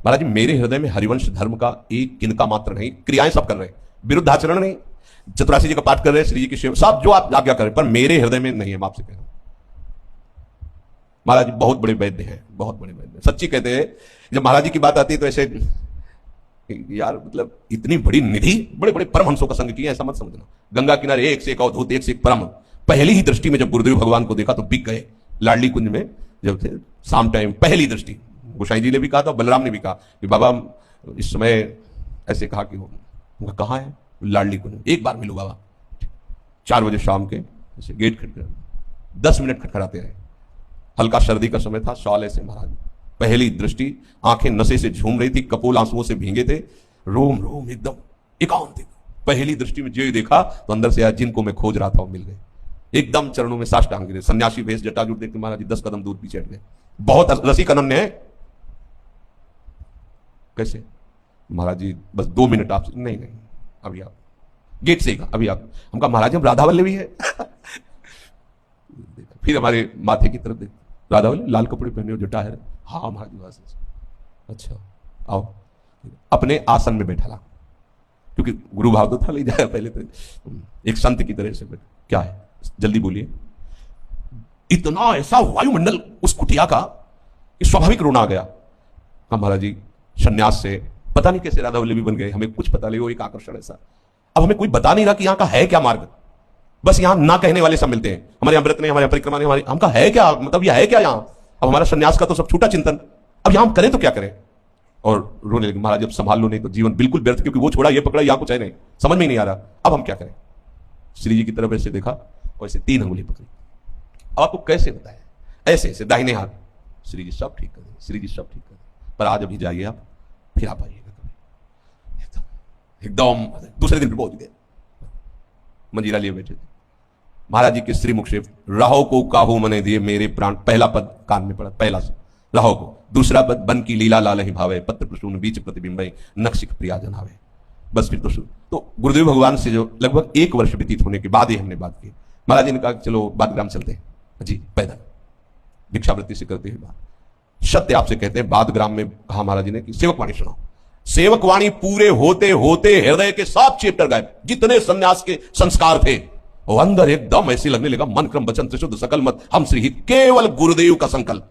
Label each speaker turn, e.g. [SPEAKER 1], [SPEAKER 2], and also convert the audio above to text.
[SPEAKER 1] महाराज जी मेरे हृदय में हरिवंश धर्म का एक किनका मात्र नहीं, क्रियाएं सब कर रहे हैं, विरुद्ध आचरण नहीं, चतुरासी जी का पाठ कर रहे हैं, श्री जी की सेवा, सब जो आप आज्ञा करें, पर मेरे हृदय में नहीं है। मैं आपसे कह रहा हूं महाराज जी बहुत बड़े वैद्य हैं, बहुत बड़े वैद्य, सच्ची कहते हैं। जब महाराज जी की बात आती है तो ऐसे यार मतलब इतनी बड़ी निधि, बड़े बड़े परमहंसों का संग किया, ऐसा मत समझना। गंगा किनारे एक से एक अवधूत, एक से एक परम। पहली ही दृष्टि में जब गुरुदेव भगवान को देखा तो बिक गए। लाडली कुंज में जब थे शाम टाइम, पहली दृष्टि गोसाई जी ने भी कहा था, बलराम ने भी कहा कि बाबा इस समय ऐसे कहा कि हो कहाँ है, लाडली कुंज, एक बार मिलो बाबा। 4 बजे शाम के ऐसे गेट खटखटा, 10 मिनट खटखटाते रहे। हल्का सर्दी का समय था, शॉल ऐसे महाराज, पहली दृष्टि, आंखें नशे से झूम रही थी, कपोल आंसुओं से भींगे थे, रोम रोम एकदम एकांत थे। पहली दृष्टि में जो ही देखा तो अंदर से यार जिनको मैं खोज रहा था वो मिल गए। एकदम चरणों में साष्टांग गिरे, सन्यासी वेश, जटाजूट देखते महाराज जी 10 कदम दूर पीछे हट गए। बहुत रसिक अनन्य है। कैसे महाराज जी बस 2 मिनट आपसे, नहीं नहीं अभी आप गेट से अभी आप, हम कहा महाराज हम राधा वल्लभी है। फिर हमारे माथे की तरफ देख, राधा वल्लभ लाल कपड़े पहने हो, जटा है, हाँ महाराज जी बस, अच्छा आओ। अपने आसन में बैठा ला, क्योंकि गुरु भाव तो था, ले जाया पहले तो एक संत की तरह से बैठ, क्या है जल्दी बोलिए। इतना ऐसा वायुमंडल उस कुटिया का कि स्वाभाविक रोना आ गया। हम महाराज जी सन्यास से पता नहीं कैसे राधा वल्लभी बन गए, हमें कुछ पता नहीं, वो एक आकर्षण ऐसा। अब हमें कोई बता नहीं रहा कि यहाँ का है क्या मार्ग, बस यहाँ ना कहने वाले सब मिलते हैं, हमारे अमृत ने, हमारे परिक्रमा ने, हमारे, हमका है क्या, मतलब यह है क्या यहाँ। अब हमारा सन्यास का तो सब छूटा चिंतन, अब यहाँ हम करें तो क्या करें। और रोने लगे, महाराज जब संभाल लो नहीं तो जीवन बिल्कुल व्यर्थ, क्योंकि वो छोड़ा ये पकड़ा, यहाँ कुछ है नहीं, समझ में ही नहीं आ रहा, अब हम क्या करें। श्री जी की तरफ ऐसे देखा और ऐसे 3 अंगुली पकड़ी। अब आपको कैसे बताए, ऐसे ऐसे दाहिने हाथ, श्री जी सब ठीक कर दें, श्री जी सब ठीक कर दें, पर आज अभी जाइए आप, फिर आप आइएगा कभी। एकदम दूसरे दिन फिर पहुंच गए, मंजीरा लिए बैठे थे। महाराज जी के श्रीमुख से राहो को काहू मने दिए मेरे प्राण, पहला पद कान में पड़ा, पहला से राहो को, दूसरा पद बन की लीला लाल ही भावे, पत्र प्रसून बीच प्रतिबिंब नक्षिक प्रिया जनावे। बस फिर तो गुरुदेव भगवान से जो लगभग 1 वर्ष व्यतीत होने के बाद ही हमने बात की। महाराज जी ने कहा चलो बादग्राम चलते हैं जी, पैदल भिक्षावृत्ति से करते हुए बात। सत्य आपसे कहते हैं बादग्राम में कहा महाराज जी ने कि सेवकवाणी सुनाओ। सेवकवाणी पूरे होते होते हृदय के 7 चैप्टर गायब, जितने सन्यास के संस्कार थे वो अंदर एकदम ऐसे लगने लगा, मन क्रम वचन त्रिशुद्ध सकल मत हम श्री केवल गुरुदेव का संकल्प।